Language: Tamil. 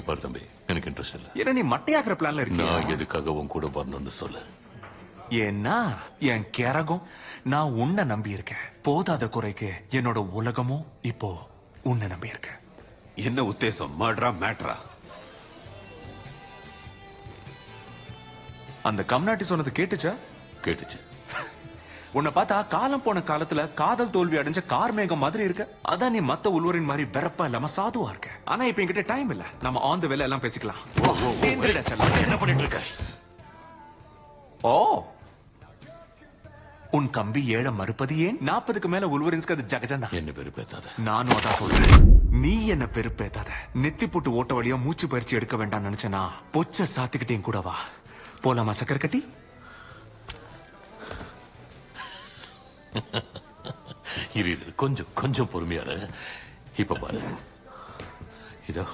பாரு தம்பி, எனக்கு இன்ட்ரெஸ்ட் இல்ல. ஏன்னா நீ மட்டையாக்குற பிளான்ல இருக்கியா? நான் எதுக்காக உன் கூட வரணும்னு சொல்லு. ஏன்னா என் கரகம் நான் உன்னை நம்பி இருக்கேன். போதாத குறைக்கு என்னோட உலகமும் இப்போ உன்னை நம்பி இருக்கேன். என்ன உத்தேசம்? மர்டரா மேட்ரா? அந்த கம்நாட்டி சொன்னது கேட்டுச்சா? கேட்டுச்சு. உன்னை பார்த்தா காலம் போன காலத்துல காதல் தோல்வி அடைஞ்ச கார்மேகம் மாதிரி இருக்க. அதான் நீ மத்த உள்வரின் மாதிரி பெறப்பா இல்லாம சாதுவா இருக்க. ஆனா இப்ப என்கிட்ட டைம் இல்ல. நம்ம ஆன் த வேலை எல்லாம் பேசிக்கலாம். என்ன பண்ணிட்டு இருக்க? ஓ, உன் கம்பி ஏழ மறுப்பது ஏன்? 40க்கு மேல உள்வரின்ஸ்க்கு அது ஜகஜந்தா. என்ன வெறுப்பேத்தாத. நானும் அதான் சொல்றேன். நீ என்ன பெருப்பேத்தாத. நெத்தி போட்டு ஓட்ட வழியா மூச்சு பயிற்சி எடுக்க வேண்டாம் நினைச்சனா பொச்ச சாத்திக்கிட்டேன் கூட வா. போலாமா சக்கர கட்டி? இரு, கொஞ்சம் கொஞ்சம் பொறுமையாரு. இப்ப பாரு, இதோ